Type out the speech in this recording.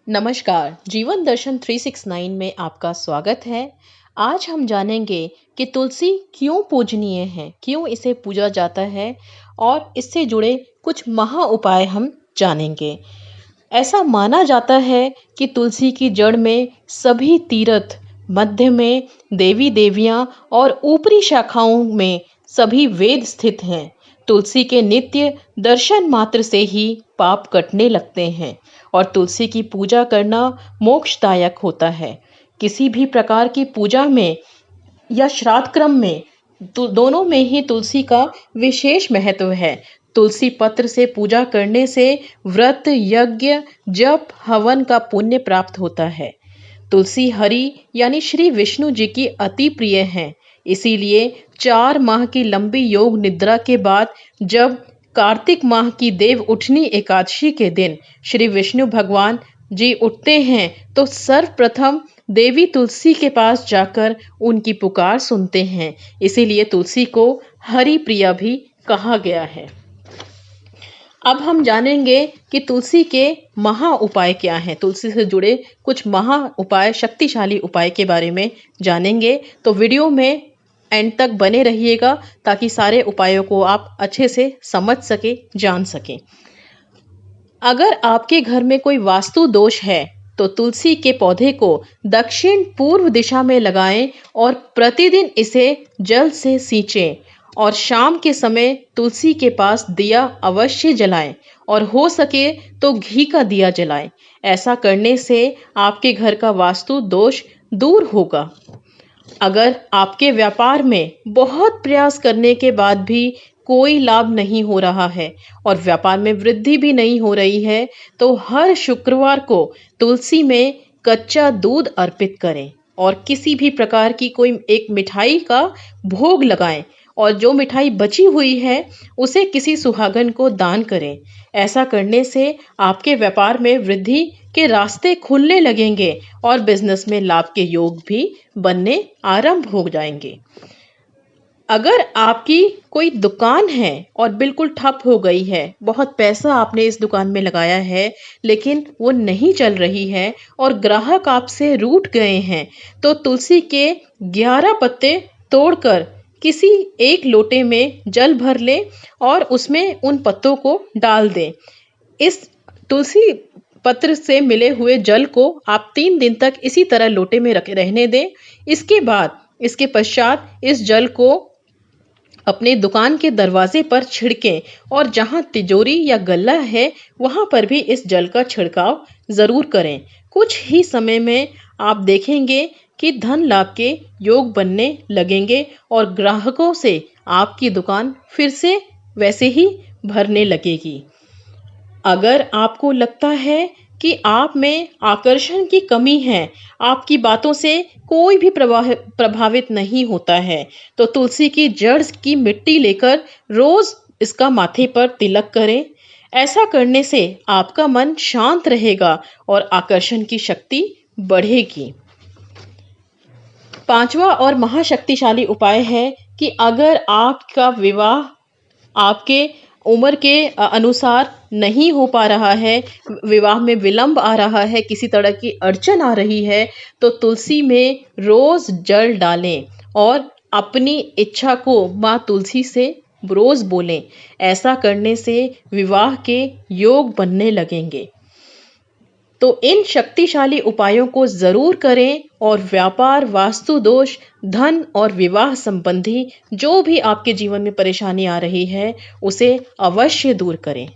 नमस्कार, जीवन दर्शन 369 में आपका स्वागत है। आज हम जानेंगे कि तुलसी क्यों पूजनीय है, क्यों इसे पूजा जाता है और इससे जुड़े कुछ महा उपाय हम जानेंगे। ऐसा माना जाता है कि तुलसी की जड़ में सभी तीर्थ, मध्य में देवी देवियां और ऊपरी शाखाओं में सभी वेद स्थित हैं। तुलसी के नित्य दर्शन मात्र से ही पाप कटने लगते हैं और तुलसी की पूजा करना मोक्षदायक होता है। किसी भी प्रकार की पूजा में या श्राद्ध क्रम में दोनों में ही तुलसी का विशेष महत्व है। तुलसी पत्र से पूजा करने से व्रत, यज्ञ, जप, हवन का पुण्य प्राप्त होता है। तुलसी हरि यानी श्री विष्णु जी की अति प्रिय हैं। इसीलिए 4 माह की लंबी योग निद्रा के बाद जब कार्तिक माह की देव उठनी एकादशी के दिन श्री विष्णु भगवान जी उठते हैं तो सर्वप्रथम देवी तुलसी के पास जाकर उनकी पुकार सुनते हैं। इसीलिए तुलसी को हरि प्रिया भी कहा गया है। अब हम जानेंगे कि तुलसी के महा उपाय क्या हैं। तुलसी से जुड़े कुछ महा उपाय, शक्तिशाली उपाय के बारे में जानेंगे। तो वीडियो में एंड तक बने रहिएगा ताकि सारे उपायों को आप अच्छे से समझ सके, जान सकें। अगर आपके घर में कोई वास्तु दोष है तो तुलसी के पौधे को दक्षिण पूर्व दिशा में लगाएं और प्रतिदिन इसे जल से सींचें और शाम के समय तुलसी के पास दिया अवश्य जलाएं और हो सके तो घी का दिया जलाएं। ऐसा करने से आपके घर का वास्तु दोष दूर होगा। अगर आपके व्यापार में बहुत प्रयास करने के बाद भी कोई लाभ नहीं हो रहा है और व्यापार में वृद्धि भी नहीं हो रही है तो हर शुक्रवार को तुलसी में कच्चा दूध अर्पित करें और किसी भी प्रकार की कोई एक मिठाई का भोग लगाएं और जो मिठाई बची हुई है उसे किसी सुहागन को दान करें। ऐसा करने से आपके व्यापार में वृद्धि के रास्ते खुलने लगेंगे और बिजनेस में लाभ के योग भी बनने आरंभ हो जाएंगे। अगर आपकी कोई दुकान है और बिल्कुल ठप हो गई है, बहुत पैसा आपने इस दुकान में लगाया है लेकिन वो नहीं चल रही है और ग्राहक आपसे रूठ गए हैं, तो तुलसी के 11 पत्ते तोड़कर किसी एक लोटे में जल भर लें और उसमें उन पत्तों को डाल दें। इस तुलसी पत्र से मिले हुए जल को आप 3 दिन तक इसी तरह लोटे में रहने दें। इसके पश्चात इस जल को अपने दुकान के दरवाजे पर छिड़कें और जहां तिजोरी या गल्ला है वहां पर भी इस जल का छिड़काव जरूर करें। कुछ ही समय में आप देखेंगे कि धन लाभ के योग बनने लगेंगे और ग्राहकों से आपकी दुकान फिर से वैसे ही भरने लगेगी। अगर आपको लगता है कि आप में आकर्षण की कमी है, आपकी बातों से कोई भी प्रभावित नहीं होता है, तो तुलसी की जड़ की मिट्टी लेकर रोज इसका माथे पर तिलक करें। ऐसा करने से आपका मन शांत रहेगा और आकर्षण की शक्ति बढ़ेगी। 5वां और महाशक्तिशाली उपाय है कि अगर आपका विवाह आपके उम्र के अनुसार नहीं हो पा रहा है, विवाह में विलंब आ रहा है, किसी तरह की अड़चन आ रही है, तो तुलसी में रोज जल डालें और अपनी इच्छा को माँ तुलसी से रोज बोलें। ऐसा करने से विवाह के योग बनने लगेंगे। तो इन शक्तिशाली उपायों को जरूर करें और व्यापार, वास्तु दोष, धन और विवाह संबंधी जो भी आपके जीवन में परेशानी आ रही है उसे अवश्य दूर करें।